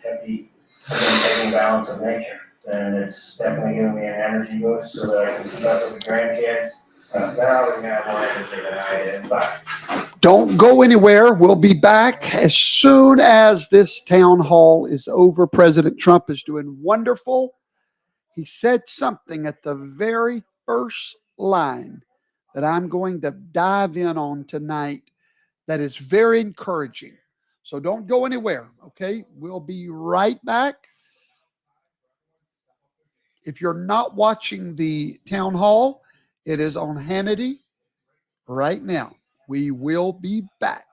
Heavy taking balance of nature, and it's definitely giving me an energy boost so that I can keep up with the grandkids. They're always gonna have more energy than I did, but don't go anywhere. We'll be back as soon as this town hall is over. President Trump is doing wonderful. He said something at the very first line that I'm going to dive in on tonight that is very encouraging. So don't go anywhere, okay? We'll be right back. If you're not watching the town hall, it is on Hannity right now. We will be back.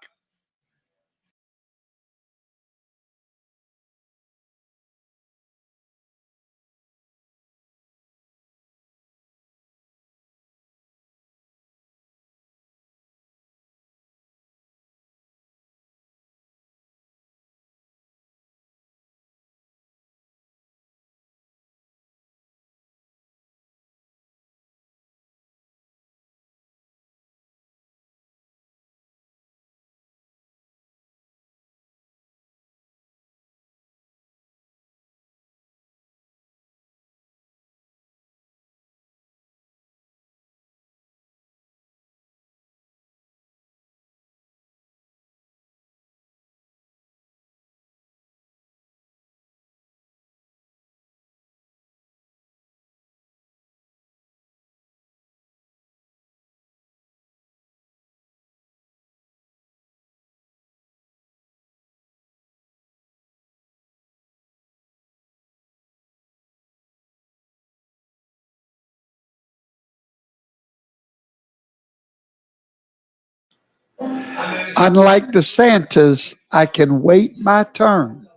Unlike the Santas, I can wait my turn.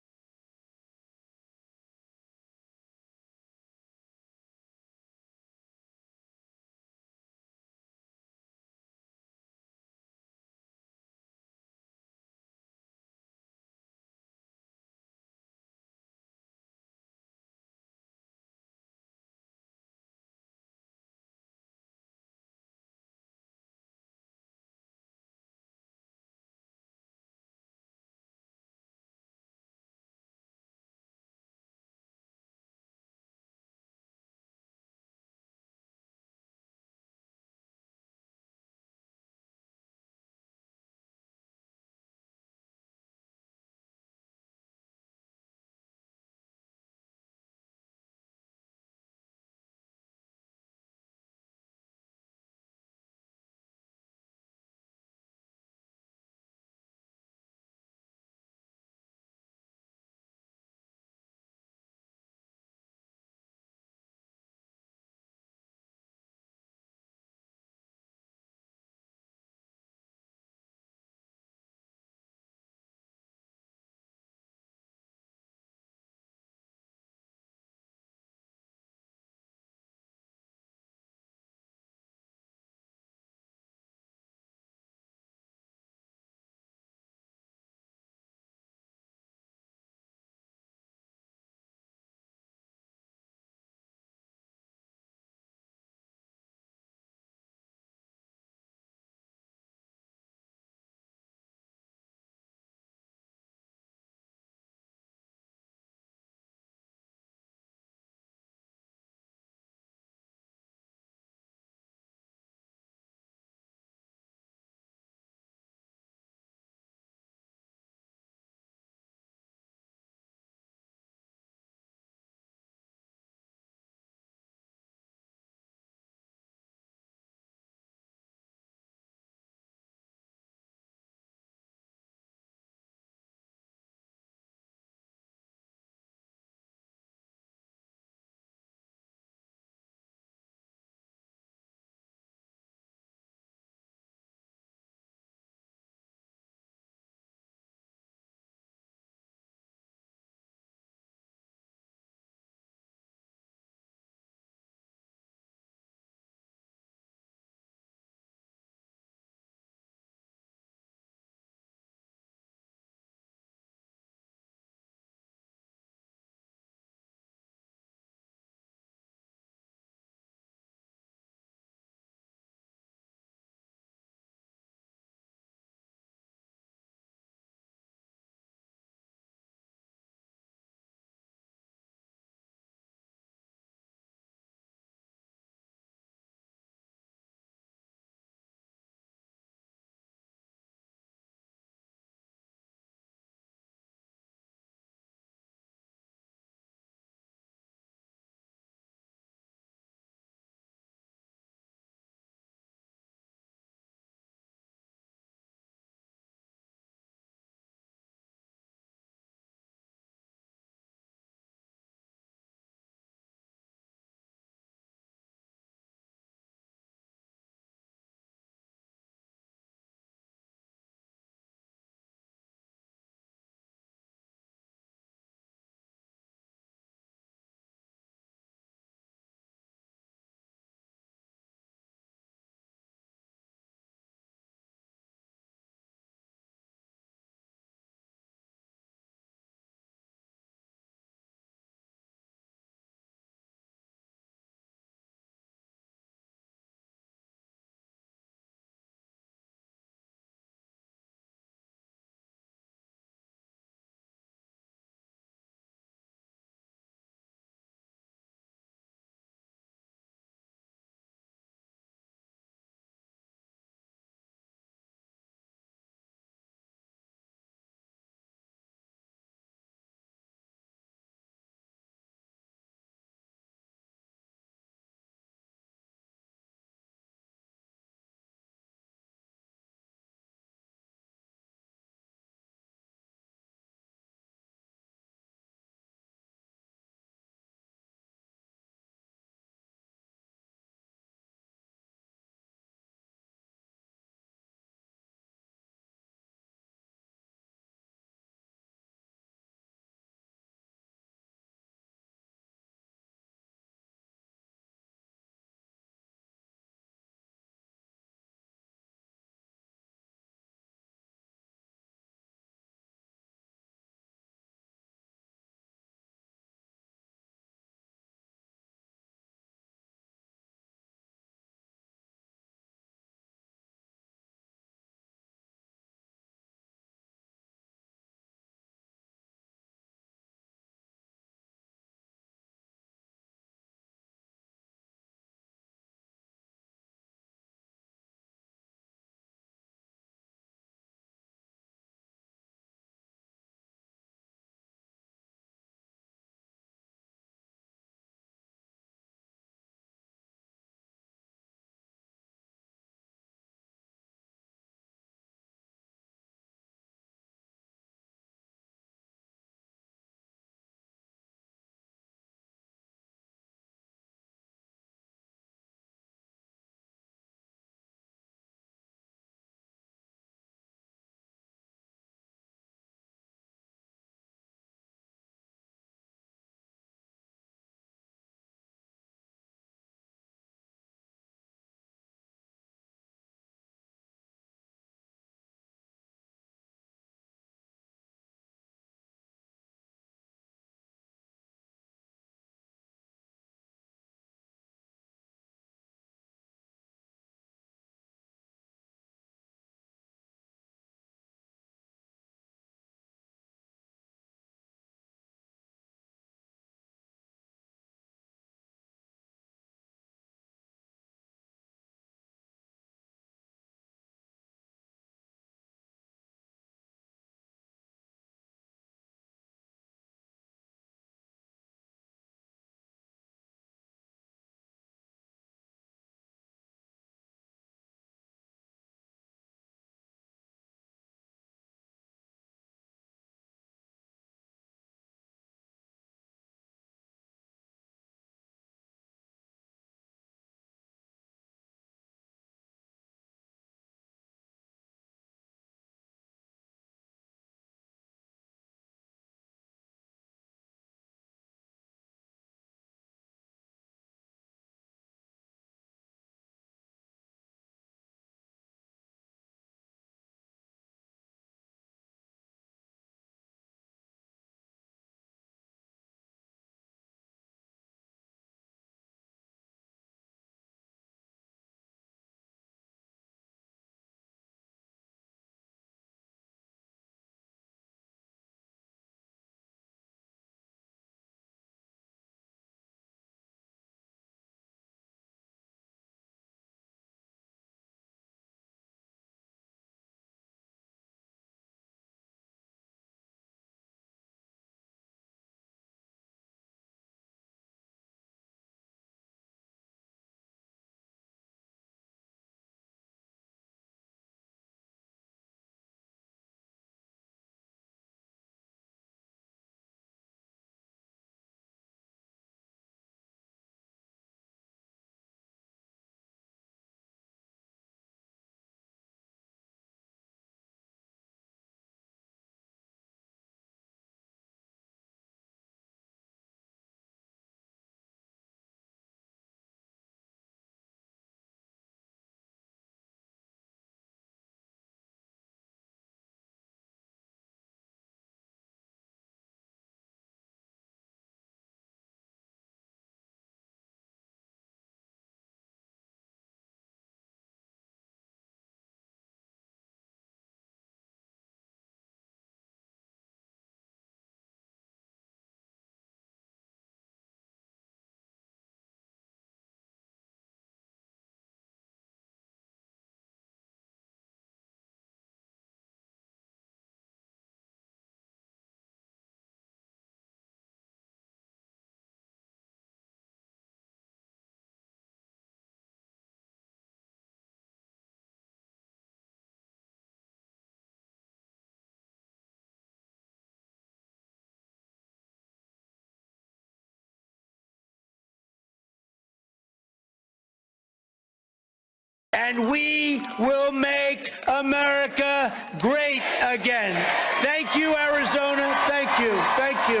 and we will make America great again. Thank you, Arizona. Thank you. Thank you.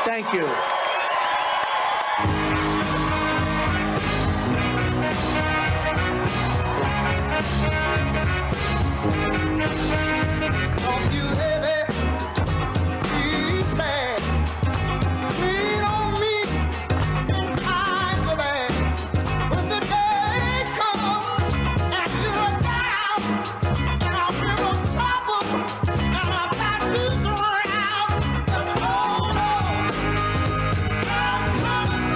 Thank you. Don't you ever be sad. We don't meet in times of bad. When the day comes and you're down, and I'm in trouble, and I'm about to drown, just hold on. I'm coming.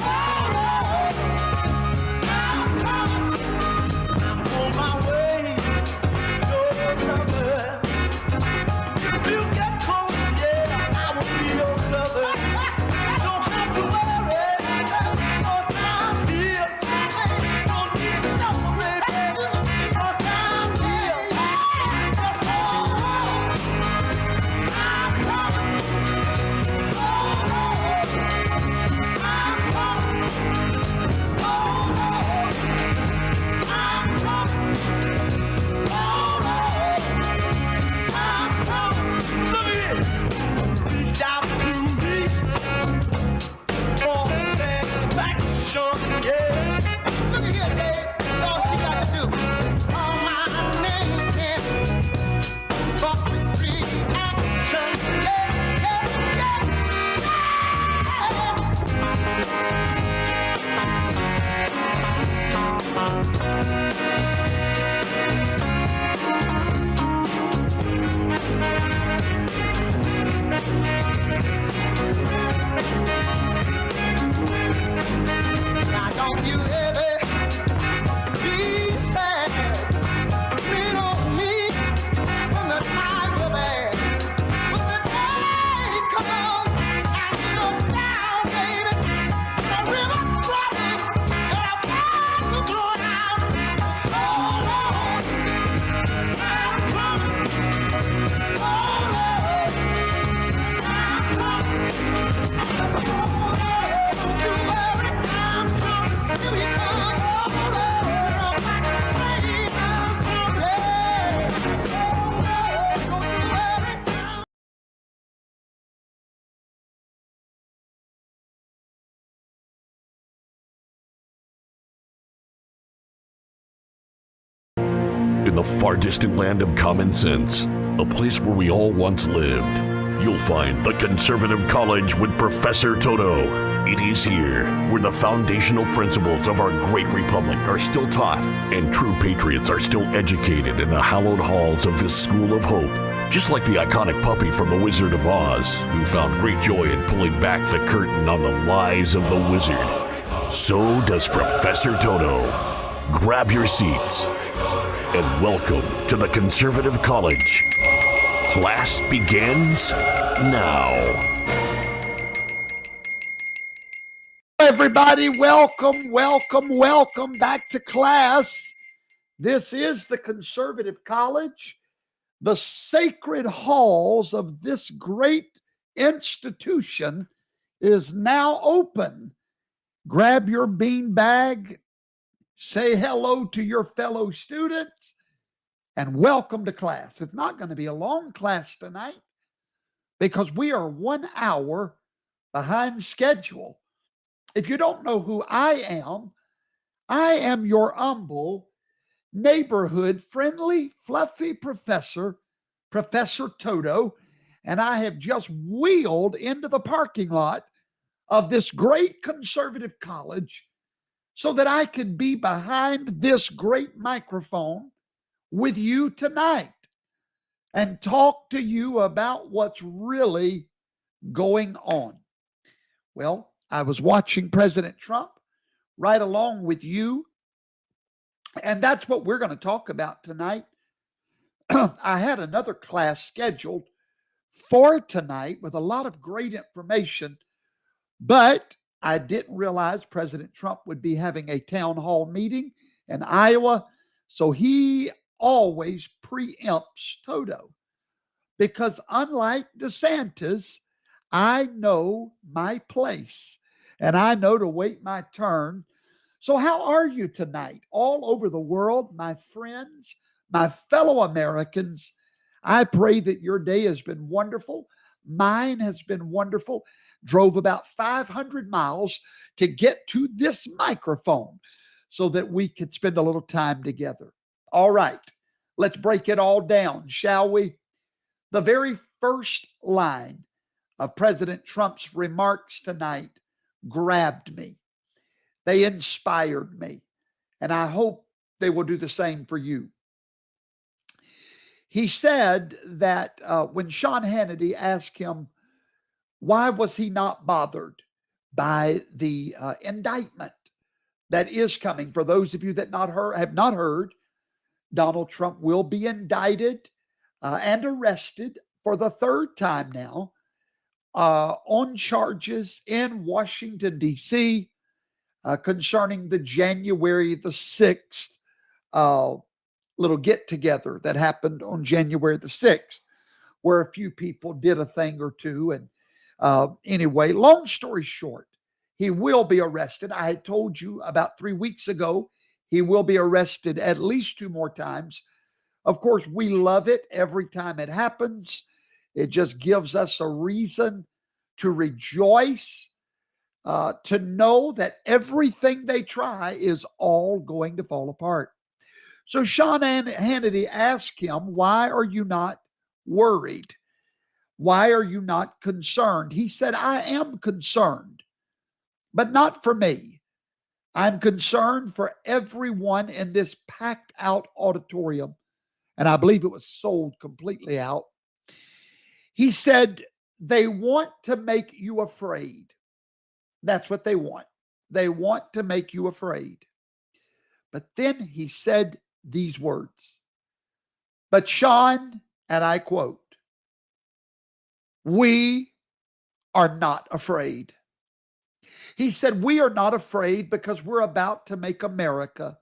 Hold on. I'm coming. I'm on my way. If you get cold, yeah, I will be your cover. Don't have to worry, 'cause I'm here. Don't need to suffer, baby, 'cause I'm here. Just hold on, I'm coming. Hold on, I'm coming. Hold on, I'm coming. Hold on. I'm coming. Look at it. Reach out to me for satisfaction. Yeah. Look at here, Dave. That's all she got to do. Call my name and fuck with reaction. Yeah, yeah, Now don't you ever be sad. Lean on me when the times are bad. When the day comes and you're down, baby, the river trouble and I'm about to drown out. Just hold on, I'm coming. Hold on, I'm coming. Hold on, don't you worry, I'm coming. Here we come. Hold on, back to play. I'm coming. Hold on, don't you worry. In the far distant land of common sense, a place where we all once lived, you'll find the Conservative College with Professor Toto. It is here where the foundational principles of our great republic are still taught and true patriots are still educated in the hallowed halls of this school of hope. Just like the iconic puppy from The Wizard of Oz, who found great joy in pulling back the curtain on the lies of the wizard, so does Professor Toto. Grab your seats and welcome to the Conservative College. Class begins now. Everybody, welcome back to class. This is the Conservative College. The sacred halls of this great institution is now open. Grab your bean bag, say hello to your fellow students, and welcome to class. It's not going to be a long class tonight because we are 1 hour behind schedule. If you don't know who I am your humble, neighborhood, friendly, fluffy professor, Professor Toto, and I have just wheeled into the parking lot of this great conservative college so that I can be behind this great microphone with you tonight and talk to you about what's really going on. Well, I was watching President Trump right along with you, and that's what we're going to talk about tonight. I had another class scheduled for tonight with a lot of great information, but I didn't realize President Trump would be having a town hall meeting in Iowa, so he always preempts Toto because unlike DeSantis, I know my place and I know to wait my turn So, how are you tonight? All over the world, my friends, my fellow Americans, I pray that your day has been wonderful. Mine has been wonderful. Drove about 500 miles to get to this microphone so that we could spend a little time together. All right, let's break it all down, shall we? The very first line of President Trump's remarks tonight grabbed me. They inspired me, and I hope they will do the same for you. He said that when Sean Hannity asked him, why was he not bothered by the indictment that is coming? For those of you that have not heard, Donald Trump will be indicted and arrested for the third time now on charges in Washington, D.C. Concerning the January the 6th little get-together that happened on January the 6th, where a few people did a thing or two. And anyway, long story short, he will be arrested. I had told you about 3 weeks ago, he will be arrested at least 2 more times. Of course, we love it every time it happens. It just gives us a reason to rejoice, to know that everything they try is all going to fall apart. So Sean Hannity asked him, why are you not worried? Why are you not concerned? He said, I am concerned, but not for me. I'm concerned for everyone in this packed out auditorium. And I believe it was sold completely out. He said, they want to make you afraid. That's what they want. They want to make you afraid. But then he said these words. But Sean, and I quote, we are not afraid. He said, we are not afraid because we're about to make America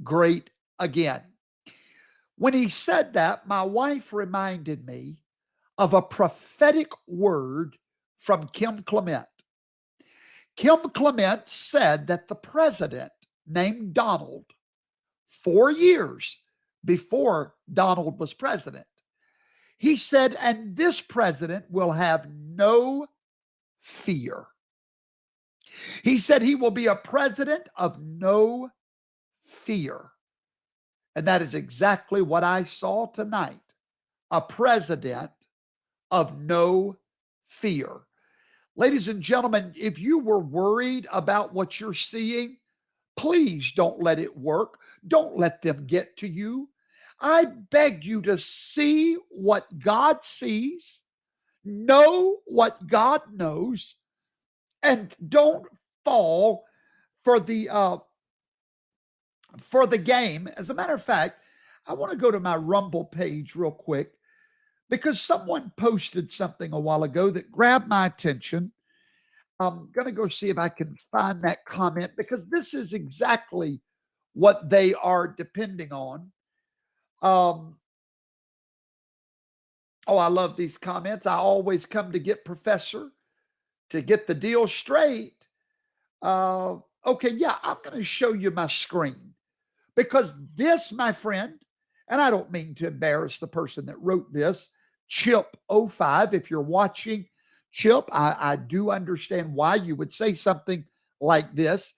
great again. When he said that, my wife reminded me of a prophetic word from Kim Clement. Kim Clement said that the president named Donald 4 years before Donald was president. He said, and this president will have no fear. He said he will be a president of no fear. And that is exactly what I saw tonight. A president of no fear. Ladies and gentlemen, if you were worried about what you're seeing, please don't let it work. Don't let them get to you. I beg you to see what God sees, know what God knows, and don't fall for the game. As a matter of fact, I want to go to my Rumble page real quick because someone posted something a while ago that grabbed my attention. I'm going to go see if I can find that comment because this is exactly what they are depending on. Oh, I love these comments. I always come to get Professor to get the deal straight. Okay, yeah, I'm going to show you my screen because this, my friend, and I don't mean to embarrass the person that wrote this, Chip05, if you're watching, Chip, I do understand why you would say something like this,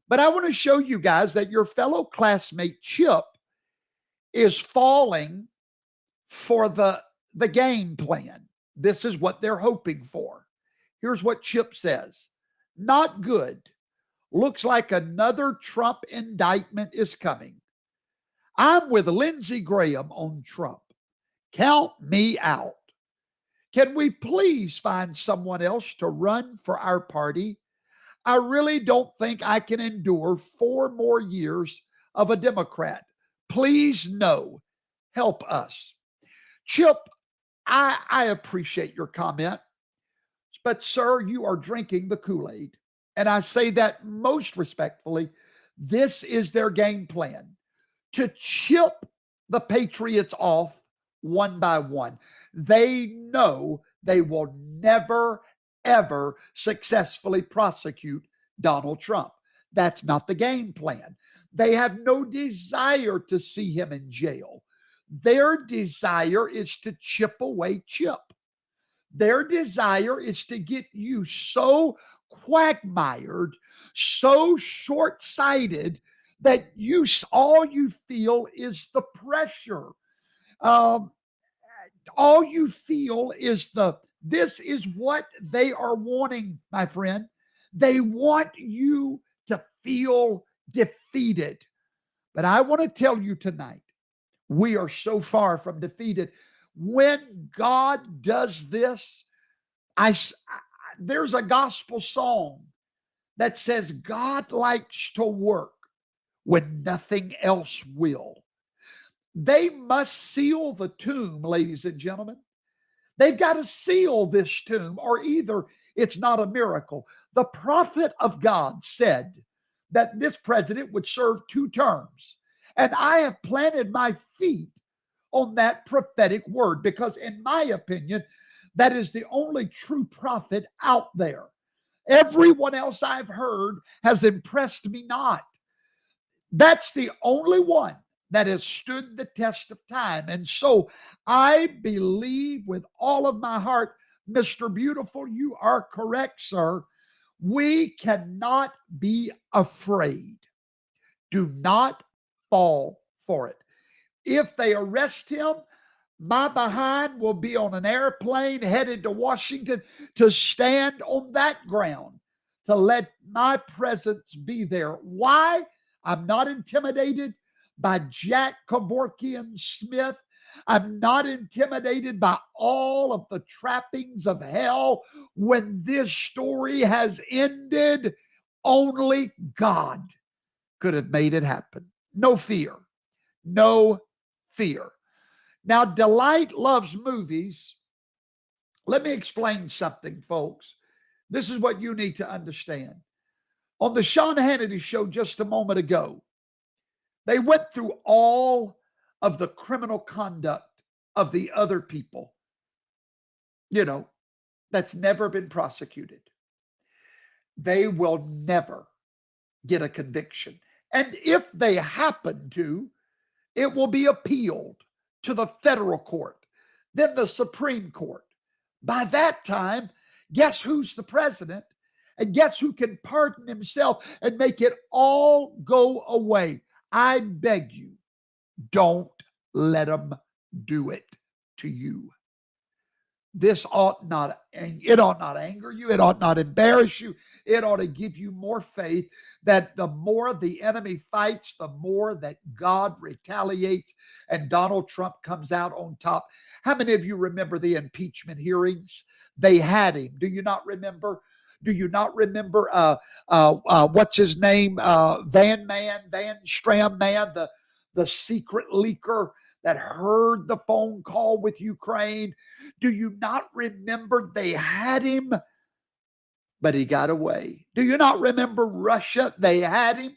but I want to show you guys that your fellow classmate Chip is falling for the game plan. This is what they're hoping for. Here's what Chip says. Not good. Looks like another Trump indictment is coming. I'm with Lindsey Graham on Trump. Count me out. Can we please find someone else to run for our party? I really don't think I can endure 4 more years of a Democrat. Please, no. Help us. Chip, I appreciate your comment, but sir, you are drinking the Kool-Aid. And I say that most respectfully. This is their game plan, to chip the Patriots off one by one. They know they will never, ever successfully prosecute Donald Trump. That's not the game plan. They have no desire to see him in jail. Their desire is to chip away Chip. Their desire is to get you so quagmired, so short-sighted that all you feel is the pressure. All you feel is this is what they are wanting, my friend. They want you to feel defeated. But I want to tell you tonight, we are so far from defeated. When God does this, there's a gospel song that says God likes to work when nothing else will. They must seal the tomb, ladies and gentlemen. They've got to seal this tomb, or either it's not a miracle. The prophet of God said that this president would serve 2 terms. And I have planted my feet on that prophetic word because, in my opinion, that is the only true prophet out there. Everyone else I've heard has impressed me not. That's the only one that has stood the test of time. And so I believe with all of my heart, Mr. Beautiful, you are correct, sir. We cannot be afraid. Do not fall for it. If they arrest him, my behind will be on an airplane headed to Washington to stand on that ground, to let my presence be there. Why? I'm not intimidated by Jack Kevorkian Smith. I'm not intimidated by all of the trappings of hell. When this story has ended, only God could have made it happen. No fear. No fear. Now, Delight loves movies. Let me explain something, folks. This is what you need to understand. On the Sean Hannity show just a moment ago, they went through all of the criminal conduct of the other people, that's never been prosecuted. They will never get a conviction. And if they happen to, it will be appealed to the federal court, then the Supreme Court. By that time, guess who's the president? And guess who can pardon himself and make it all go away? I beg you, don't let them do it to you. It ought not anger you. It ought not embarrass you. It ought to give you more faith that the more the enemy fights, the more that God retaliates and Donald Trump comes out on top. How many of you remember the impeachment hearings? They had him. Do you not remember? Do you not remember what's his name? Van Stram Man, the secret leaker that heard the phone call with Ukraine. Do you not remember they had him, but he got away? Do you not remember Russia? They had him,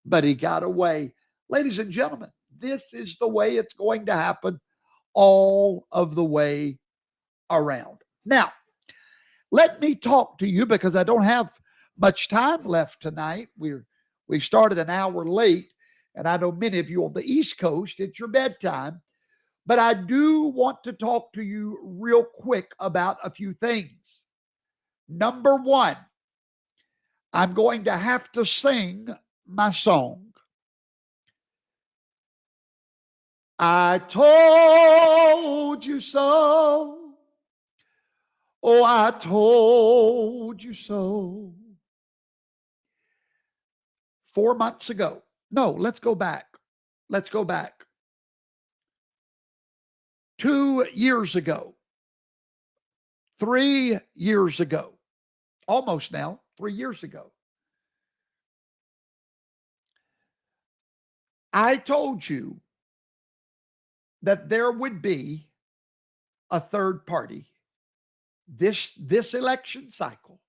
but he got away. Ladies and gentlemen, this is the way it's going to happen all of the way around. Now, let me talk to you because I don't have much time left tonight. We started an hour late. And I know many of you on the East Coast, it's your bedtime. But I do want to talk to you real quick about a few things. Number one, I'm going to have to sing my song. I told you so. Oh, I told you so. 4 months ago. No, let's go back. 2 years ago. 3 years ago. Almost now, 3 years ago. I told you that there would be a third party this election cycle.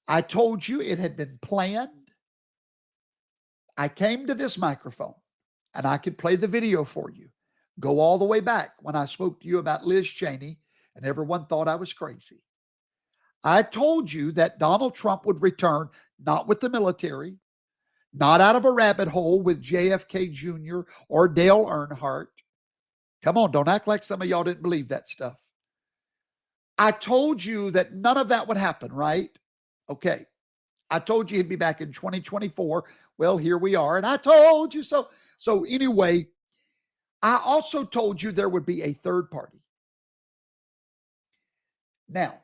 I told you it had been planned. I came to this microphone and I could play the video for you. Go all the way back when I spoke to you about Liz Cheney and everyone thought I was crazy. I told you that Donald Trump would return not with the military, not out of a rabbit hole with JFK Jr. or Dale Earnhardt. Come on, don't act like some of y'all didn't believe that stuff. I told you that none of that would happen, right? Okay. I told you he'd be back in 2024. Well, here we are. And I told you so. So anyway, I also told you there would be a third party. Now,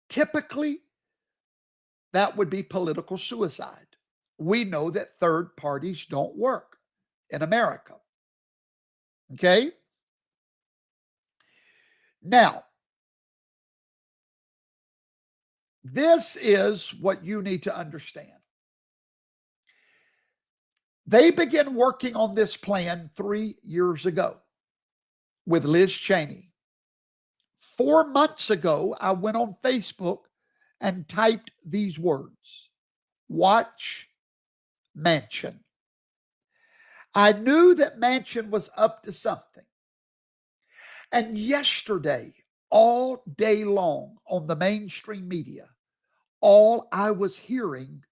typically, that would be political suicide. We know that third parties don't work in America. Okay? Now, this is what you need to understand. They began working on this plan 3 years ago with Liz Cheney. 4 months ago, I went on Facebook and typed these words: watch Manchin. I knew that Manchin was up to something. And yesterday, all day long on the mainstream media, all I was hearing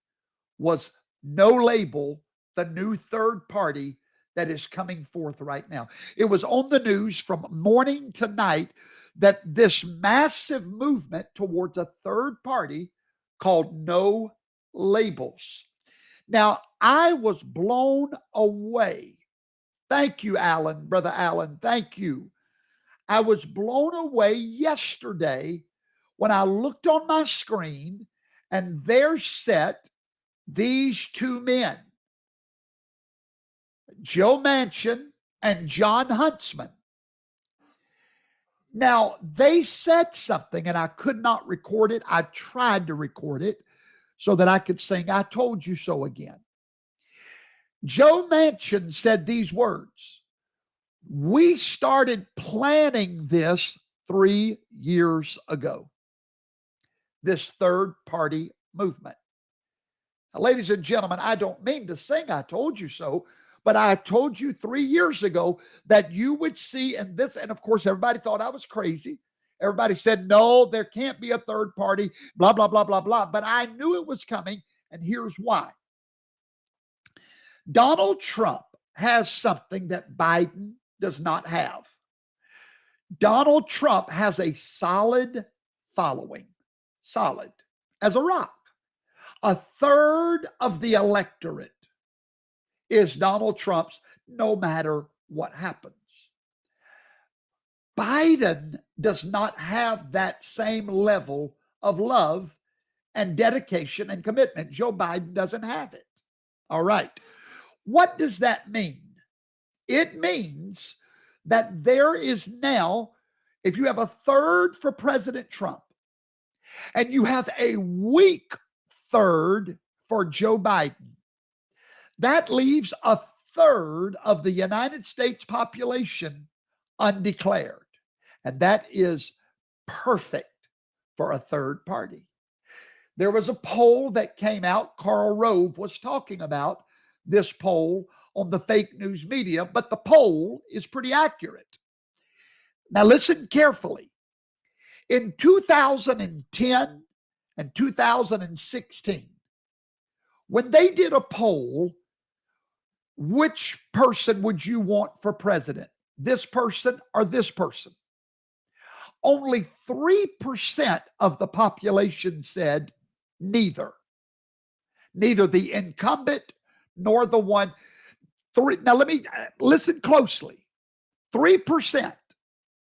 was no label, the new third party that is coming forth right now. It was on the news from morning to night that this massive movement towards a third party called No Labels. Now, I was blown away. Thank you, Alan, Brother Alan. Thank you. I was blown away yesterday when I looked on my screen and there sat these two men, Joe Manchin and John Huntsman. Now, they said something and I could not record it. I tried to record it so that I could sing "I Told You So" again. Joe Manchin said these words: we started planning this 3 years ago, this third party movement. Now, ladies and gentlemen, I don't mean to sing "I told you so," but I told you 3 years ago that you would see in this. And of course, everybody thought I was crazy. Everybody said, no, there can't be a third party, blah, blah, blah, blah, blah. But I knew it was coming. And here's why. Donald Trump has something that Biden does not have. Donald Trump has a solid following, solid as a rock. A third of the electorate is Donald Trump's, no matter what happens. Biden does not have that same level of love and dedication and commitment. Joe Biden doesn't have it. All right. What does that mean? It means that there is now, if you have a third for President Trump and you have a weak third for Joe Biden, that leaves a third of the United States population undeclared. And that is perfect for a third party. There was a poll that came out. Karl Rove was talking about this poll on the fake news media, but the poll is pretty accurate. Now listen carefully. In 2010 and 2016, when they did a poll, which person would you want for president? This person or this person? Only 3% of the population said neither. Neither the incumbent nor the one. Now let me listen closely. 3%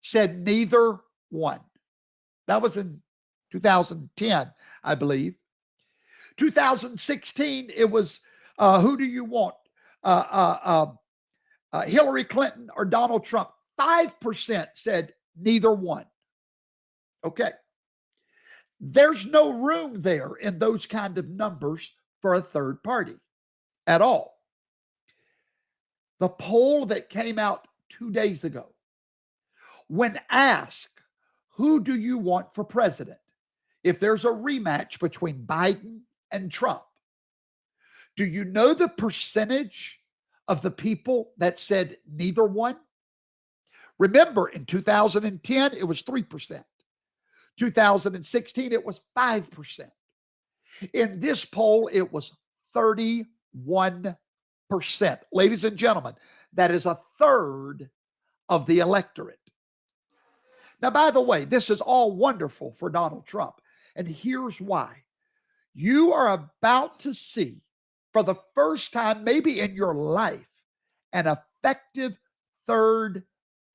said neither one. That was in 2010, I believe. 2016, it was who do you want? Hillary Clinton or Donald Trump? 5% said neither one. Okay. There's no room there in those kind of numbers for a third party at all. The poll that came out 2 days ago, when asked, who do you want for president? If there's a rematch between Biden and Trump, do you know the percentage of the people that said neither one? Remember, in 2010, it was 3%. 2016, it was 5%. In this poll, it was 31%. Ladies and gentlemen, that is a third of the electorate. Now, by the way, this is all wonderful for Donald Trump. And here's why. You are about to see, for the first time, maybe in your life, an effective third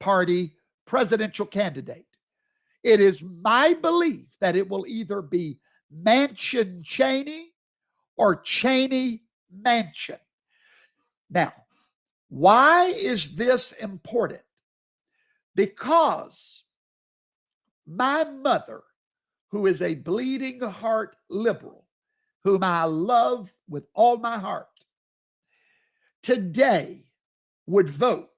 party presidential candidate. It is my belief that it will either be Manchin Cheney or Cheney Manchin. Now, why is this important? Because my mother, who is a bleeding heart liberal, whom I love with all my heart, today would vote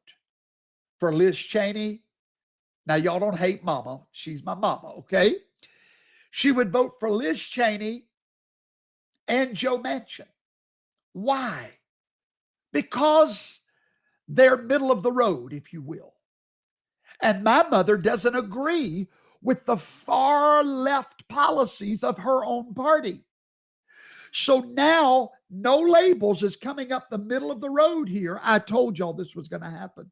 for Liz Cheney. Now, y'all don't hate mama. She's my mama, okay? She would vote for Liz Cheney and Joe Manchin. Why? Because they're middle of the road, if you will. And my mother doesn't agree with the far left policies of her own party. So now no labels is coming up the middle of the road here. I told y'all this was going to happen.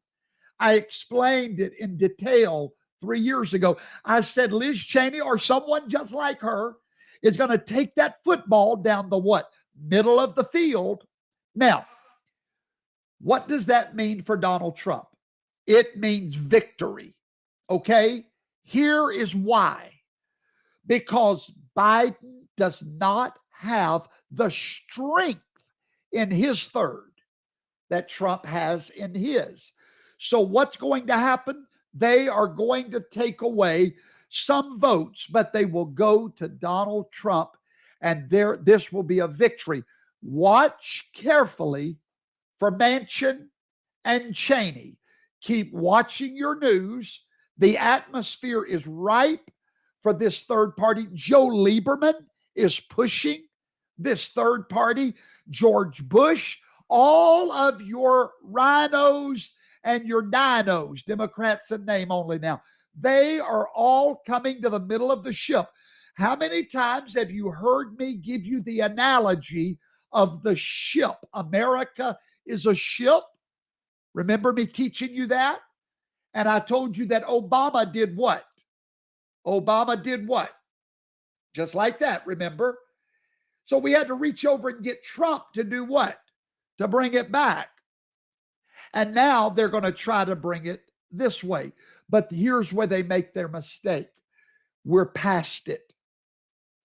I explained it in detail 3 years ago. I said Liz Cheney or someone just like her is going to take that football down the what? Middle of the field. Now, what does that mean for Donald Trump? It means victory. Okay? Here is why. Because Biden does not have the strength in his third that Trump has in his. So what's going to happen? They are going to take away some votes, but they will go to Donald Trump, and this will be a victory. Watch carefully for Manchin and Cheney. Keep watching your news. The atmosphere is ripe for this third party. Joe Lieberman is pushing this third party. George Bush, all of your rhinos and your dinos, Democrats in name only now, they are all coming to the middle of the ship. How many times have you heard me give you the analogy of the ship? America is a ship. Remember me teaching you that? And I told you that Obama did what? Obama did what? Just like that, remember? So we had to reach over and get Trump to do what? To bring it back. And now they're going to try to bring it this way. But here's where they make their mistake. We're past it.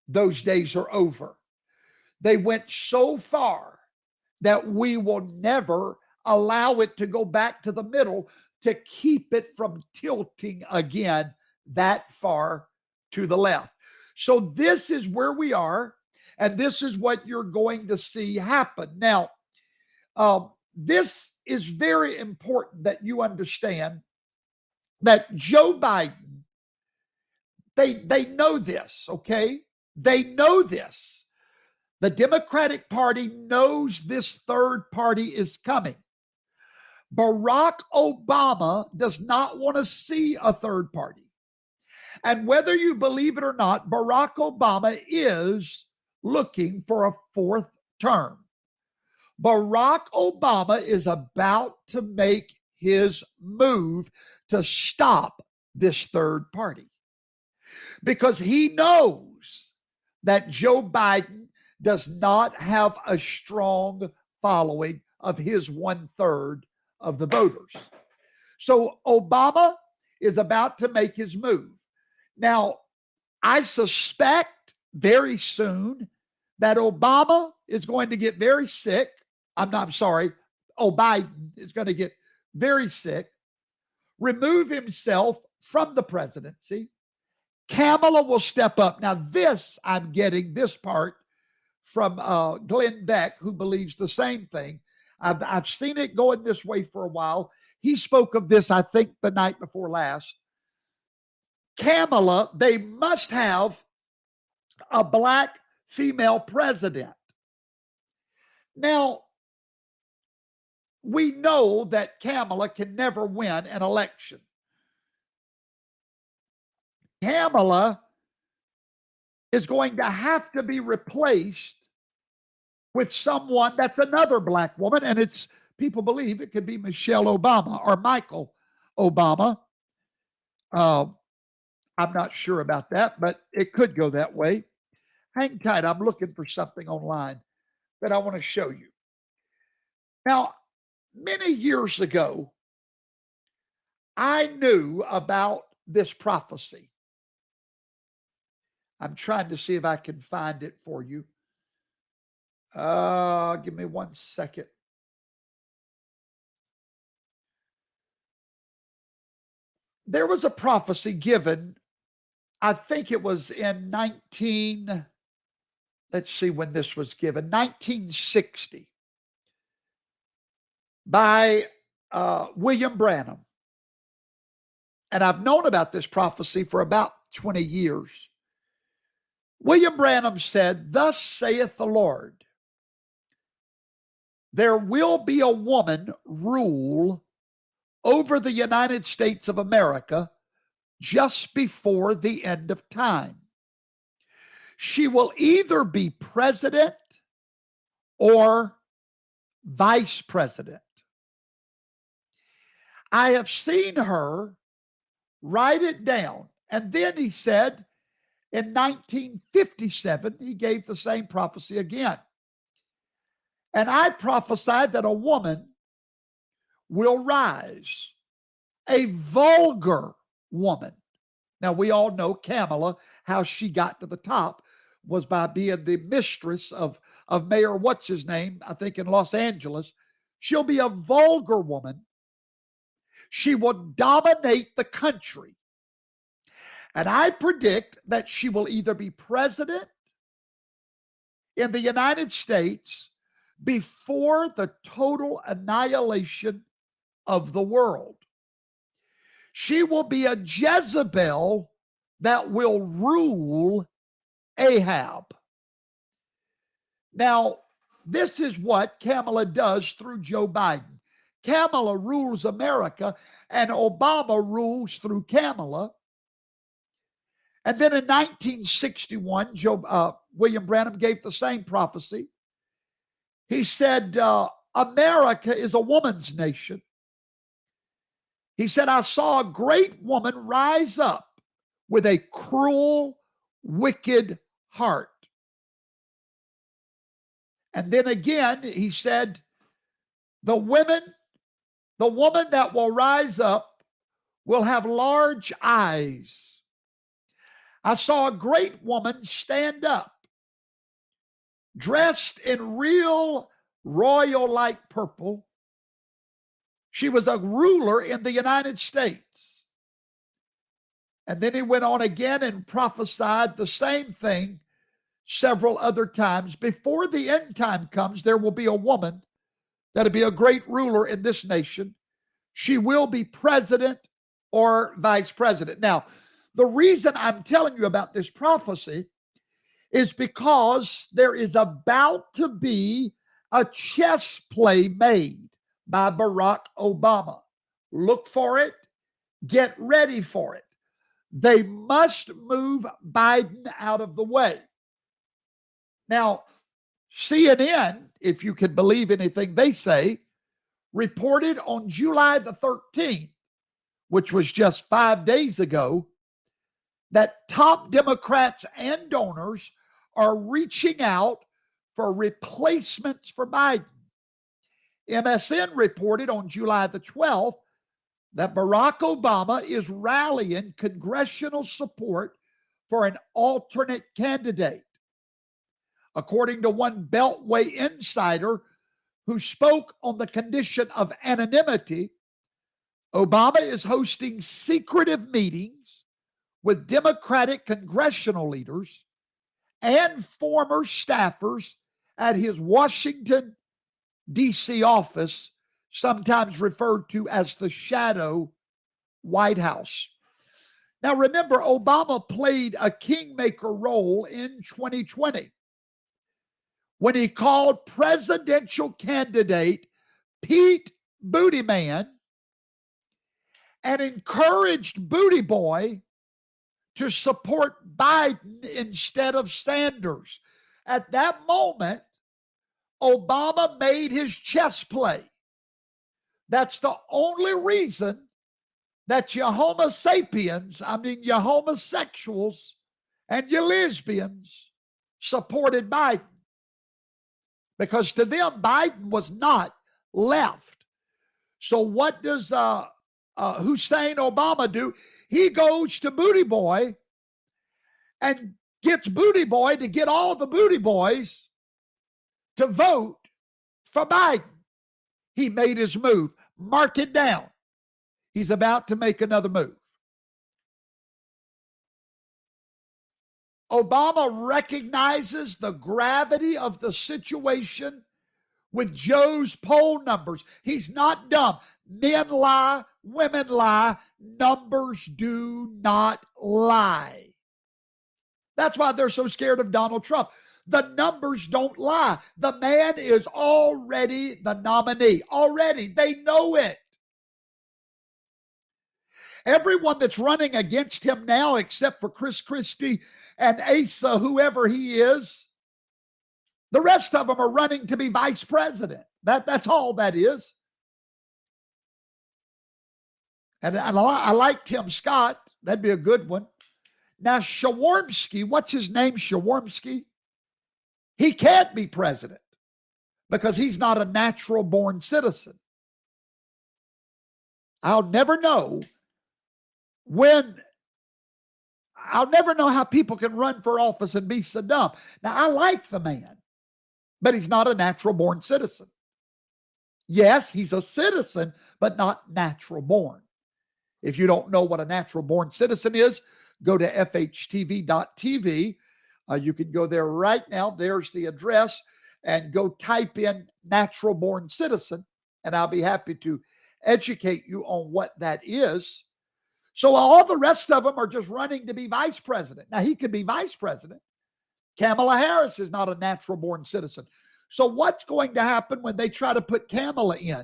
Those days are over. They went so far that we will never allow it to go back to the middle to keep it from tilting again that far to the left. So this is where we are, and this is what you're going to see happen. Now, this is very important that you understand that Joe Biden, they know this, okay? They know this. The Democratic Party knows this third party is coming. Barack Obama does not want to see a third party. And whether you believe it or not, Barack Obama is looking for a fourth term. Barack Obama is about to make his move to stop this third party because he knows that Joe Biden does not have a strong following of his 1/3 of the voters. So Obama is about to make his move. Now, I suspect very soon that Obama is going to get very sick. Biden is going to get very sick, remove himself from the presidency. Kamala will step up. Now, I'm getting this part from Glenn Beck, who believes the same thing. I've seen it going this way for a while. He spoke of this, I think, the night before last. Kamala, they must have a black female president. Now, we know that Kamala can never win an election. Kamala is going to have to be replaced with someone that's another black woman, and it's people believe it could be Michelle Obama or Michael Obama. I'm not sure about that, but it could go that way. Hang tight. I'm looking for something online that I want to show you. Now, many years ago, I knew about this prophecy. I'm trying to see if I can find it for you. Give me 1 second. There was a prophecy given, I think it was in let's see when this was given, 1960, by William Branham. And I've known about this prophecy for about 20 years. William Branham said, "Thus saith the Lord, there will be a woman rule over the United States of America just before the end of time. She will either be president or vice president. I have seen her write it down." And then he said, in 1957, he gave the same prophecy again. "And I prophesied that a woman will rise, a vulgar woman." Now, we all know Kamala, how she got to the top was by being the mistress of Mayor what's-his-name, I think in Los Angeles. She'll be a vulgar woman. She will dominate the country. And I predict that she will either be president in the United States before the total annihilation of the world. She will be a Jezebel that will rule Ahab. Now, this is what Kamala does through Joe Biden. Kamala rules America, and Obama rules through Kamala. And then in 1961, William Branham gave the same prophecy. He said, America is a woman's nation. He said, "I saw a great woman rise up with a cruel, wicked heart." And then again, he said, the woman that will rise up will have large eyes. "I saw a great woman stand up, dressed in real royal-like purple. She was a ruler in the United States." And then he went on again and prophesied the same thing several other times. Before the end time comes, there will be a woman that'll be a great ruler in this nation. She will be president or vice president. Now, the reason I'm telling you about this prophecy is because there is about to be a chess play made by Barack Obama. Look for it. Get ready for it. They must move Biden out of the way. Now, CNN, if you can believe anything they say, reported on July the 13th, which was just 5 days ago, that top Democrats and donors are reaching out for replacements for Biden. MSN reported on July the 12th that Barack Obama is rallying congressional support for an alternate candidate. According to one Beltway insider who spoke on the condition of anonymity, Obama is hosting secretive meetings with Democratic congressional leaders and former staffers at his Washington, D.C. office, sometimes referred to as the Shadow White House. Now, remember, Obama played a kingmaker role in 2020 when he called presidential candidate Pete Bootyman and encouraged Booty Boy to support Biden instead of Sanders. At that moment, Obama made his chess play. That's the only reason that you homo sapiens, you homosexuals and you lesbians supported Biden. Because to them, Biden was not left. So what does Hussein Obama do? He goes to Booty Boy and gets Booty Boy to get all the Booty Boys to vote for Biden. He made his move. Mark it down. He's about to make another move. Obama recognizes the gravity of the situation with Joe's poll numbers. He's not dumb. Men lie, women lie, numbers do not lie. That's why they're so scared of Donald Trump. The numbers don't lie. The man is already the nominee. Already. They know it. Everyone that's running against him now, except for Chris Christie and Asa, whoever he is, the rest of them are running to be vice president. That's all that is. And I like Tim Scott. That'd be a good one. Now, Shawarmsky, what's his name, Shawarmsky? He can't be president because he's not a natural-born citizen. I'll never know how people can run for office and be so dumb. Now, I like the man, but he's not a natural-born citizen. Yes, he's a citizen, but not natural-born. If you don't know what a natural-born citizen is, go to fhtv.tv. You can go there right now. There's the address, and go type in natural-born citizen, and I'll be happy to educate you on what that is. So all the rest of them are just running to be vice president. Now, he could be vice president. Kamala Harris is not a natural-born citizen. So what's going to happen when they try to put Kamala in?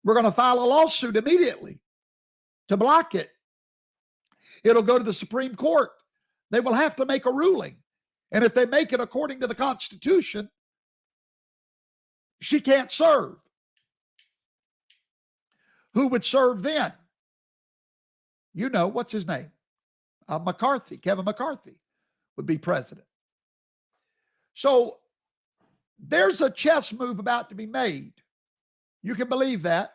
We're going to file a lawsuit immediately to block it. It'll go to the Supreme Court. They will have to make a ruling. And if they make it according to the Constitution, she can't serve. Who would serve then? You know, what's his name? McCarthy, Kevin McCarthy would be president. So there's a chess move about to be made. You can believe that.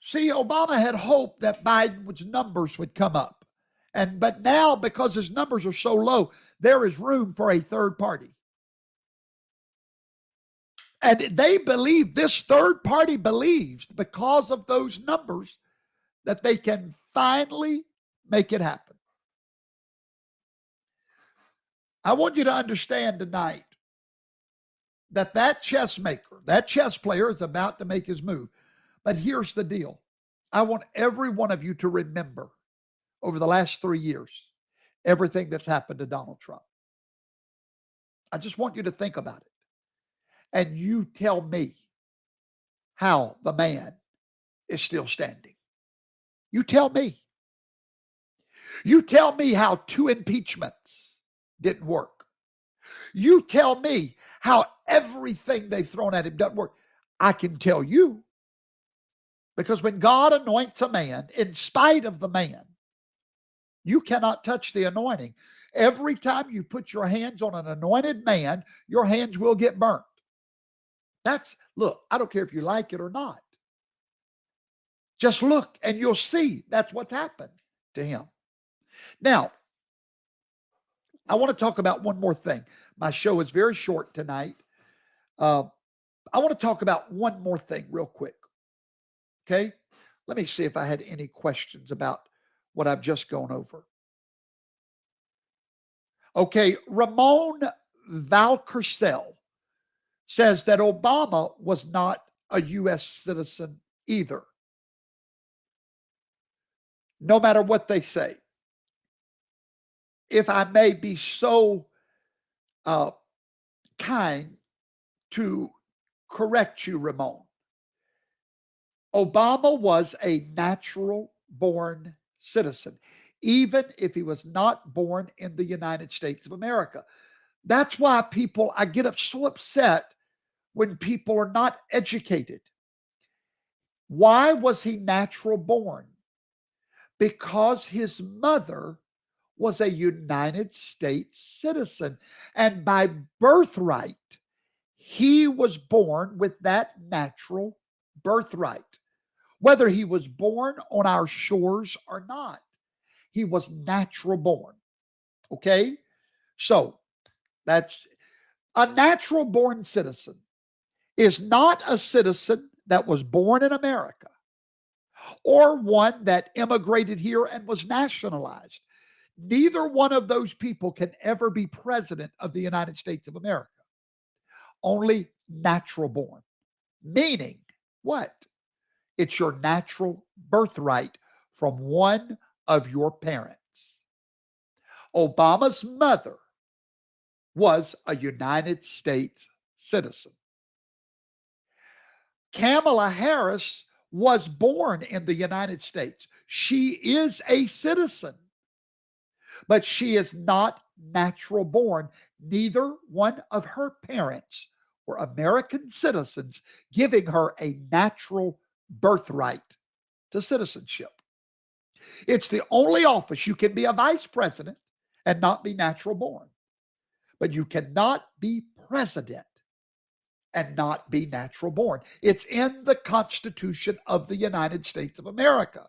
See, Obama had hoped that Biden's numbers would come up. But now, because his numbers are so low, there is room for a third party. And they believe, this third party believes, because of those numbers, that they can finally make it happen. I want you to understand tonight that chess maker, that chess player is about to make his move. But here's the deal. I want every one of you to remember over the last 3 years, everything that's happened to Donald Trump. I just want you to think about it. And you tell me how the man is still standing. You tell me. You tell me how 2 impeachments didn't work. You tell me how everything they've thrown at him doesn't work. I can tell you. Because when God anoints a man, in spite of the man, you cannot touch the anointing. Every time you put your hands on an anointed man, your hands will get burnt. Look, I don't care if you like it or not. Just look and you'll see that's what's happened to him. Now, I want to talk about one more thing. My show is very short tonight. I want to talk about one more thing real quick. Okay? Let me see if I had any questions about what I've just gone over. Okay, Ramon Valcarcel says that Obama was not a U.S. citizen either. No matter what they say. If I may be so kind to correct you, Ramon. Obama was a natural born citizen, even if he was not born in the United States of America. That's why I get up so upset when people are not educated. Why was he natural born? Because his mother was a United States citizen. And by birthright, he was born with that natural birthright. Whether he was born on our shores or not, he was natural born. Okay? So that's a natural born citizen is not a citizen that was born in America or one that immigrated here and was nationalized. Neither one of those people can ever be president of the United States of America. Only natural born, meaning what? It's your natural birthright from one of your parents. Obama's mother was a United States citizen. Kamala Harris was born in the United States. She is a citizen, but she is not natural born. Neither one of her parents were American citizens, giving her a natural birthright to citizenship. It's the only office you can be a vice president and not be natural born, but you cannot be president and not be natural born. It's in the Constitution of the United States of America.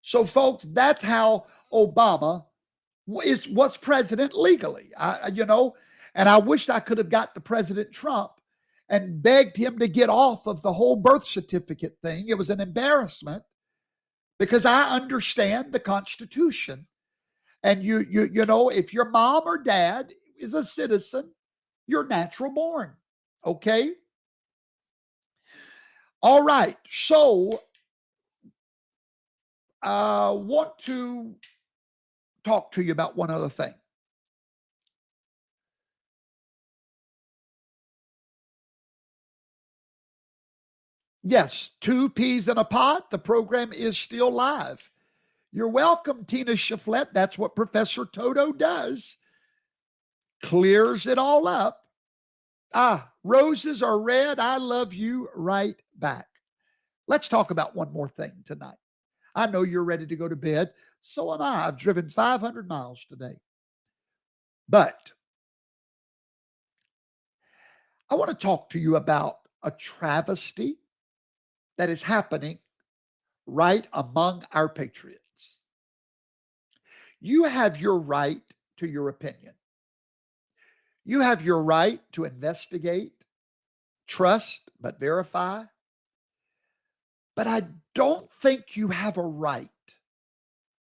So, folks, that's how Obama was president legally. And I wished I could have got to President Trump and begged him to get off of the whole birth certificate thing. It was an embarrassment because I understand the Constitution. And you know, if your mom or dad is a citizen, you're natural born. Okay? All right. So I want to talk to you about one other thing. Yes, 2 peas in a pot. The program is still live. You're welcome, Tina Shaflett. That's what Professor Toto does. Clears it all up. Roses are red. I love you right back. Let's talk about one more thing tonight. I know you're ready to go to bed. So am I. I've driven 500 miles today. But I want to talk to you about a travesty that is happening right among our patriots. You have your right to your opinion. You have your right to investigate, trust, but verify. But I don't think you have a right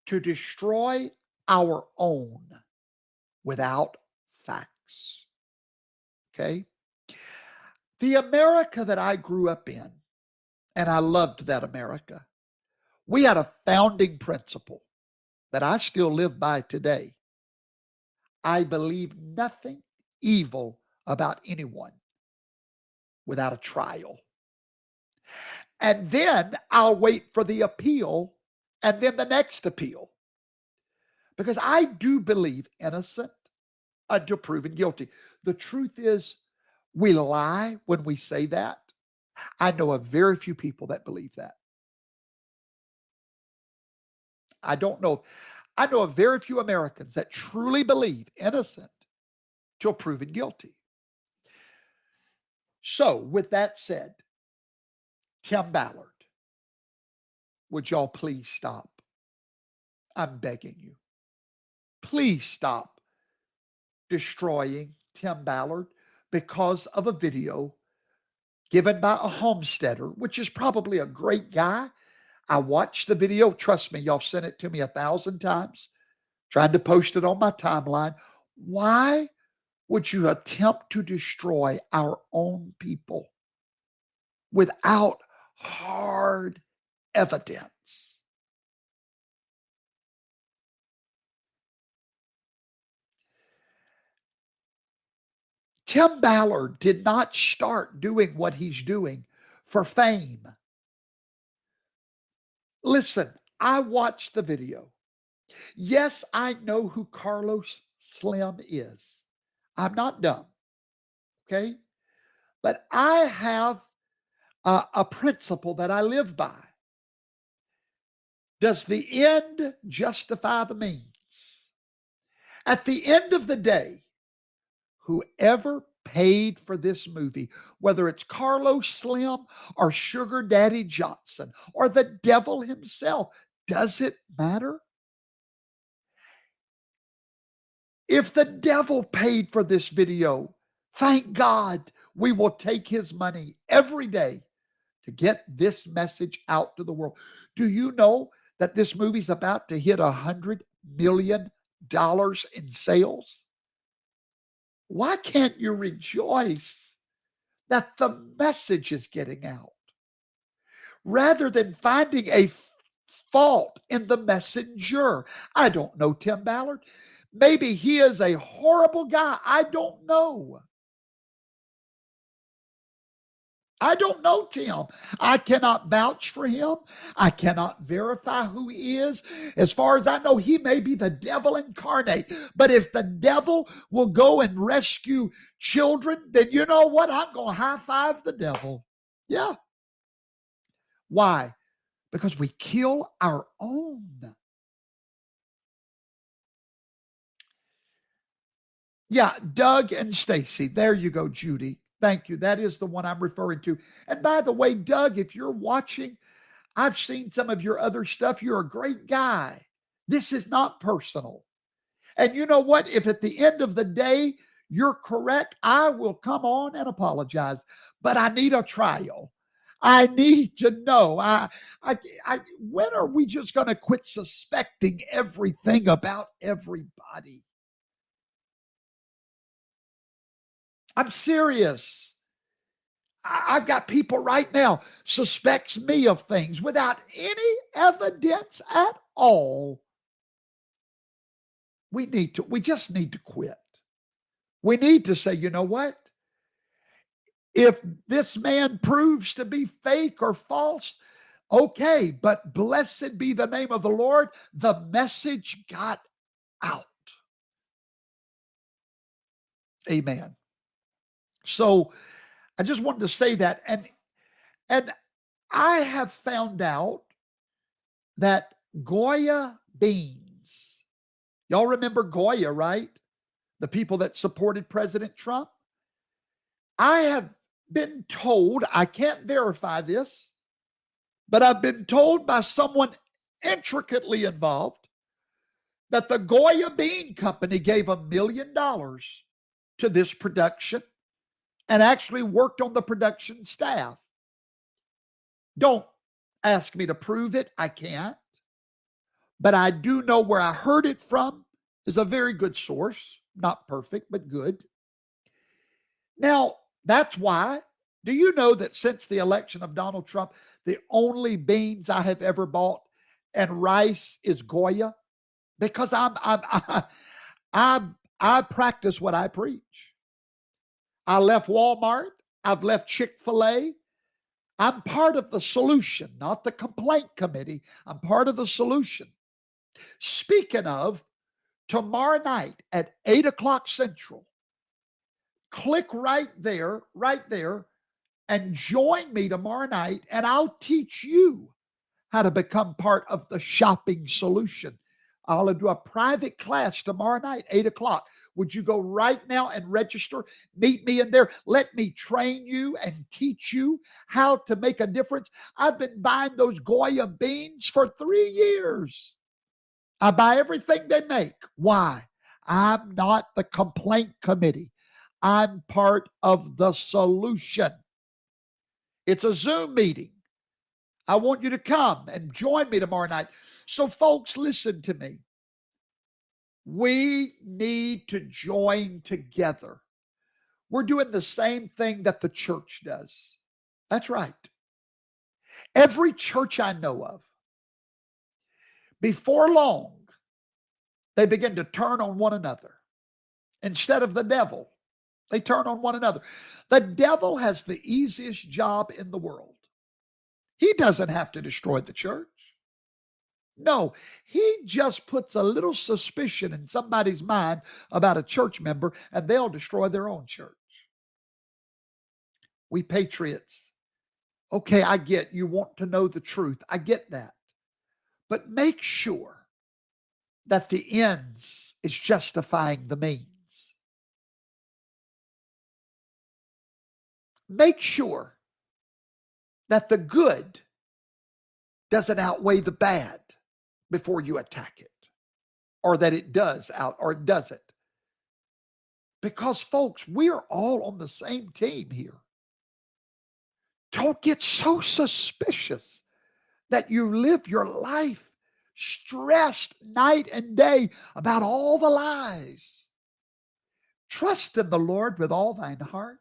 to destroy our own without facts. Okay? The America that I grew up in, and I loved that America, we had a founding principle that I still live by today. I believe nothing evil about anyone without a trial. And then I'll wait for the appeal and then the next appeal. Because I do believe innocent until proven guilty. The truth is, we lie when we say that. I know of very few people that believe that. I know of very few Americans that truly believe innocent till proven guilty. So, with that said, Tim Ballard, would y'all please stop? I'm begging you. Please stop destroying Tim Ballard because of a video given by a homesteader, which is probably a great guy. I watched the video. Trust me, y'all sent it to me 1,000 times. Tried to post it on my timeline. Why would you attempt to destroy our own people without hard evidence? Tim Ballard did not start doing what he's doing for fame. Listen, I watched the video. Yes, I know who Carlos Slim is. I'm not dumb, okay? But I have a principle that I live by. Does the end justify the means? At the end of the day, whoever paid for this movie, whether it's Carlos Slim or Sugar Daddy Johnson or the devil himself, does it matter? If the devil paid for this video, thank God we will take his money every day to get this message out to the world. Do you know that this movie's about to hit $100 million in sales? Why can't you rejoice that the message is getting out rather than finding a fault in the messenger? I don't know Tim Ballard. Maybe he is a horrible guy. I don't know. I don't know Tim. I cannot vouch for him. I cannot verify who he is. As far as I know, he may be the devil incarnate. But if the devil will go and rescue children, then you know what? I'm going to high five the devil. Yeah. Why? Because we kill our own. Yeah, Doug and Stacy. There you go, Judy. Thank you. That is the one I'm referring to. And by the way, Doug, if you're watching, I've seen some of your other stuff. You're a great guy. This is not personal. And you know what? If at the end of the day you're correct, I will come on and apologize. But I need a trial. I need to know. When are we just going to quit suspecting everything about everybody? I'm serious. I've got people right now suspects me of things without any evidence at all. We just need to quit. We need to say, you know what? If this man proves to be fake or false, okay, but blessed be the name of the Lord. The message got out. Amen. So I just wanted to say that. And I have found out that Goya beans, y'all remember Goya, right? The people that supported President Trump. I have been told, I can't verify this, but I've been told by someone intricately involved that the Goya Bean Company gave $1 million to this production and actually worked on the production staff. Don't ask me to prove it. I can't. But I do know where I heard it from is a very good source. Not perfect, but good. Now, that's why. Do you know that since the election of Donald Trump, the only beans I have ever bought and rice is Goya? Because I practice what I preach. I left Walmart. I've left Chick-fil-A. I'm part of the solution, not the complaint committee. I'm part of the solution. Speaking of, tomorrow night at 8 o'clock Central, click right there, and join me tomorrow night, and I'll teach you how to become part of the shopping solution. I'll do a private class tomorrow night, 8 o'clock. Would you go right now and register? Meet me in there. Let me train you and teach you how to make a difference. I've been buying those Goya beans for 3 years. I buy everything they make. Why? I'm not the complaint committee. I'm part of the solution. It's a Zoom meeting. I want you to come and join me tomorrow night. So, folks, listen to me. We need to join together. We're doing the same thing that the church does. That's right. Every church I know of, before long, they begin to turn on one another instead of the devil. They turn on one another. The devil has the easiest job in the world. He doesn't have to destroy the church. No, he just puts a little suspicion in somebody's mind about a church member and they'll destroy their own church. We patriots, okay, I get you want to know the truth. I get that. But make sure that the ends is justifying the means. Make sure that the good doesn't outweigh the bad before you attack it, or that it does out or it doesn't. Because folks, we are all on the same team here. Don't get so suspicious that you live your life stressed night and day about all the lies. Trust in the Lord with all thine heart.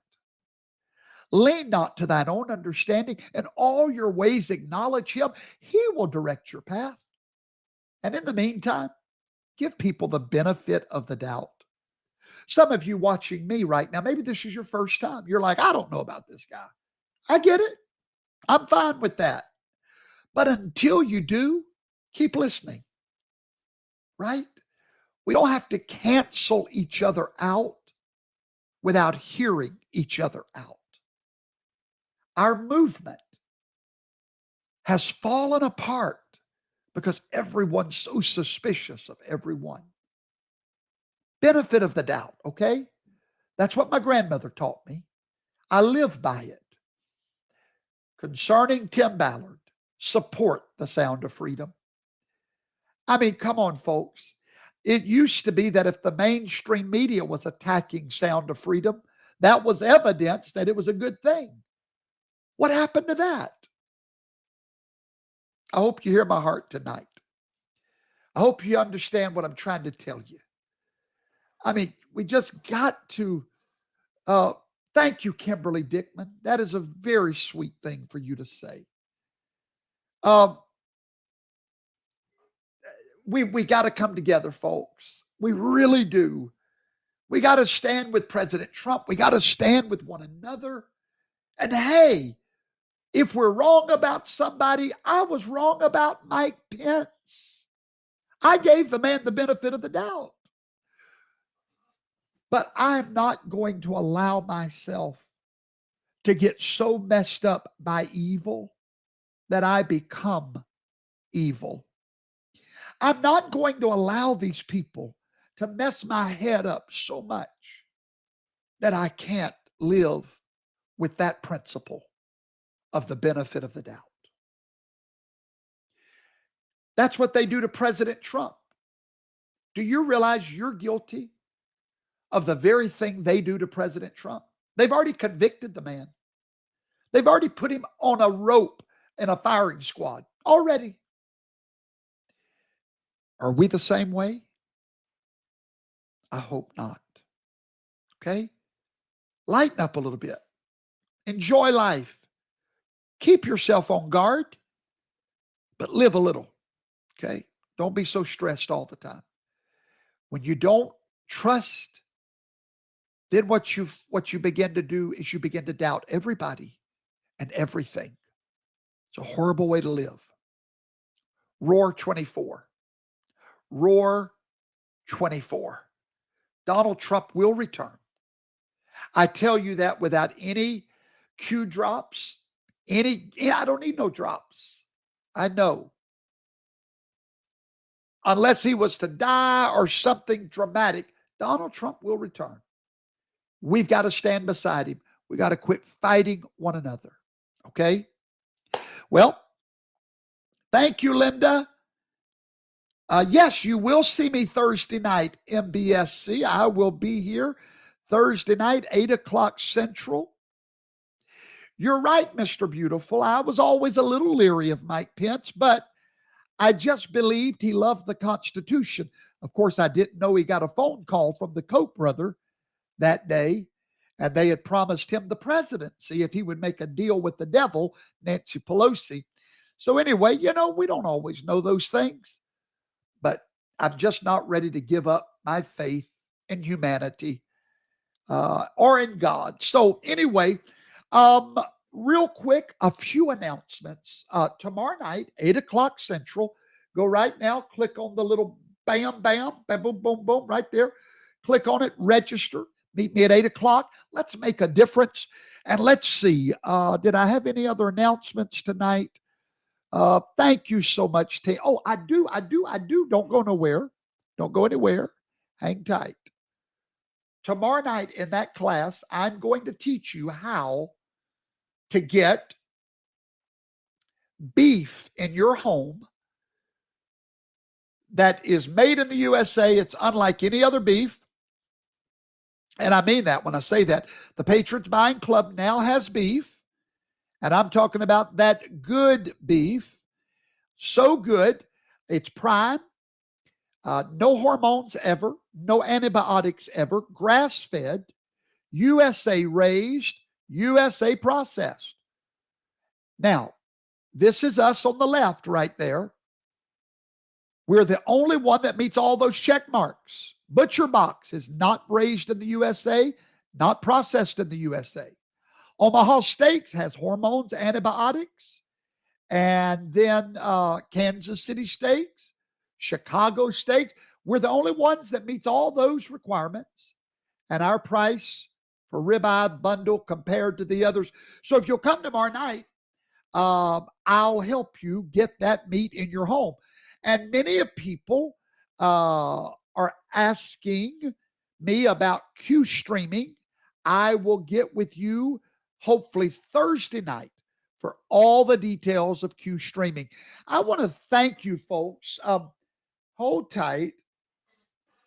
Lean not to thine own understanding. In all your ways acknowledge him. He will direct your path. And in the meantime, give people the benefit of the doubt. Some of you watching me right now, maybe this is your first time. You're like, I don't know about this guy. I get it. I'm fine with that. But until you do, keep listening, right? We don't have to cancel each other out without hearing each other out. Our movement has fallen apart because everyone's so suspicious of everyone. Benefit of the doubt, okay? That's what my grandmother taught me. I live by it. Concerning Tim Ballard, support the sound of freedom. I mean, come on, folks. It used to be that if the mainstream media was attacking Sound of Freedom, that was evidence that it was a good thing. What happened to that? I hope you hear my heart tonight. I hope you understand what I'm trying to tell you. I mean, we just got to, thank you, Kimberly Dickman. That is a very sweet thing for you to say. We got to come together, folks. We really do. We got to stand with President Trump. We got to stand with one another. And hey, if we're wrong about somebody, I was wrong about Mike Pence. I gave the man the benefit of the doubt. But I'm not going to allow myself to get so messed up by evil that I become evil. I'm not going to allow these people to mess my head up so much that I can't live with that principle of the benefit of the doubt. That's what they do to President Trump. Do you realize you're guilty of the very thing they do to President Trump? They've already convicted the man. They've already put him on a rope in a firing squad already. Are we the same way? I hope not. Okay? Lighten up a little bit. Enjoy life. Keep yourself on guard, but live a little. Okay? Don't be so stressed all the time. When you don't trust, then what you begin to do is you begin to doubt everybody and everything. It's a horrible way to live. Roar 24. Roar 24. Donald Trump will return. I tell you that without any Q drops, I don't need no drops. I know. Unless he was to die or something dramatic, Donald Trump will return. We've got to stand beside him. We got to quit fighting one another. Okay? Well, thank you, Linda. Yes, you will see me Thursday night, MBSC. I will be here Thursday night, 8 o'clock Central. You're right, Mr. Beautiful. I was always a little leery of Mike Pence, but I just believed he loved the Constitution. Of course, I didn't know he got a phone call from the Koch brother that day, and they had promised him the presidency if he would make a deal with the devil, Nancy Pelosi. So anyway, we don't always know those things, but I'm just not ready to give up my faith in humanity. or in God. So anyway, real quick, a few announcements. Tomorrow night, 8 o'clock Central. Go right now, click on the little bam, bam, bam, boom, boom, boom, right there. Click on it, register. Meet me at 8 o'clock. Let's make a difference. And let's see, did I have any other announcements tonight? Thank you so much, Tim. Oh, I do. Don't go nowhere. Don't go anywhere. Hang tight. Tomorrow night in that class, I'm going to teach you how to get beef in your home that is made in the USA. It's unlike any other beef. And I mean that when I say that. The Patriots Buying Club now has beef. And I'm talking about that good beef. So good. It's prime. No hormones ever. No antibiotics ever. Grass-fed. USA raised. USA processed. Now, this is us on the left right there. We're the only one that meets all those check marks. Butcher Box is not raised in the USA, not processed in the USA. Omaha Steaks has hormones, antibiotics, and then Kansas City Steaks, Chicago Steaks. We're the only ones that meets all those requirements, and our price for ribeye bundle compared to the others. So if you'll come tomorrow night, I'll help you get that meat in your home. And many of people are asking me about Q streaming. I will get with you hopefully Thursday night for all the details of Q streaming. I want to thank you, folks. Hold tight.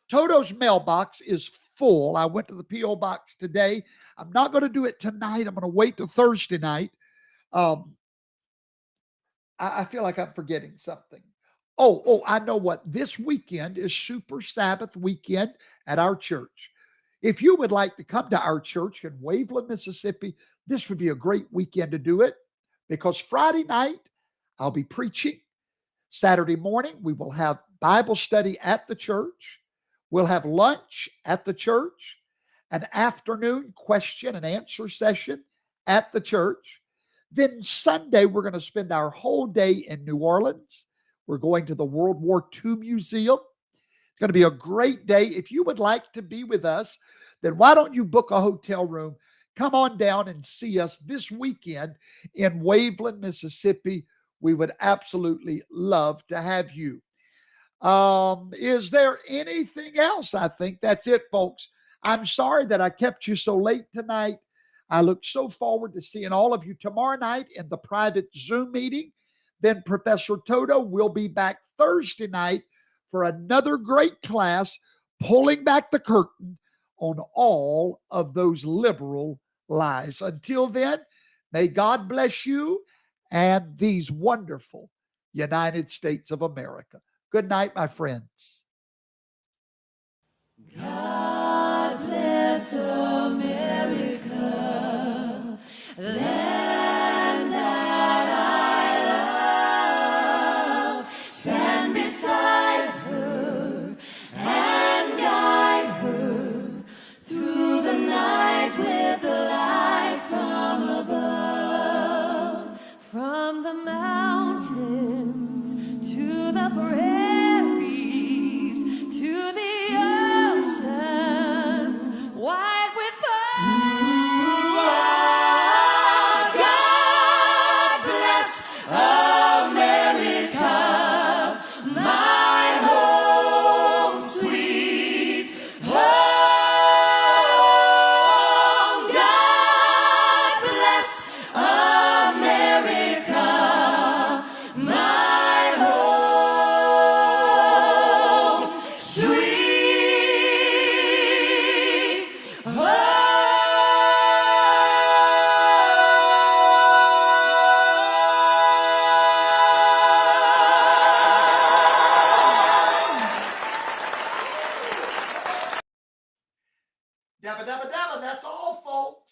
Toto's mailbox is full. I went to the P.O. box today. I'm not going to do it tonight. I'm going to wait till Thursday night. I feel like I'm forgetting something. Oh, I know what. This weekend is Super Sabbath weekend at our church. If you would like to come to our church in Waveland, Mississippi, this would be a great weekend to do it because Friday night I'll be preaching. Saturday morning we will have Bible study at the church. We'll have lunch at the church, an afternoon question and answer session at the church. Then Sunday, we're going to spend our whole day in New Orleans. We're going to the World War II Museum. It's going to be a great day. If you would like to be with us, then why don't you book a hotel room? Come on down and see us this weekend in Waveland, Mississippi. We would absolutely love to have you. Is there anything else? I think that's it, folks. I'm sorry that I kept you so late tonight. I look so forward to seeing all of you tomorrow night in the private Zoom meeting. Then Professor Toto will be back Thursday night for another great class, pulling back the curtain on all of those liberal lies. Until then, may God bless you and these wonderful United States of America. Good night, my friends. God bless America, land that I love. Stand beside her and guide her through the night with the light from above. From the mountains to the prairies to the oceans, wide with God bless America, my home, sweet home. God bless America, my home, sweet home. Dabba, dabba, dabba. That's all, folks.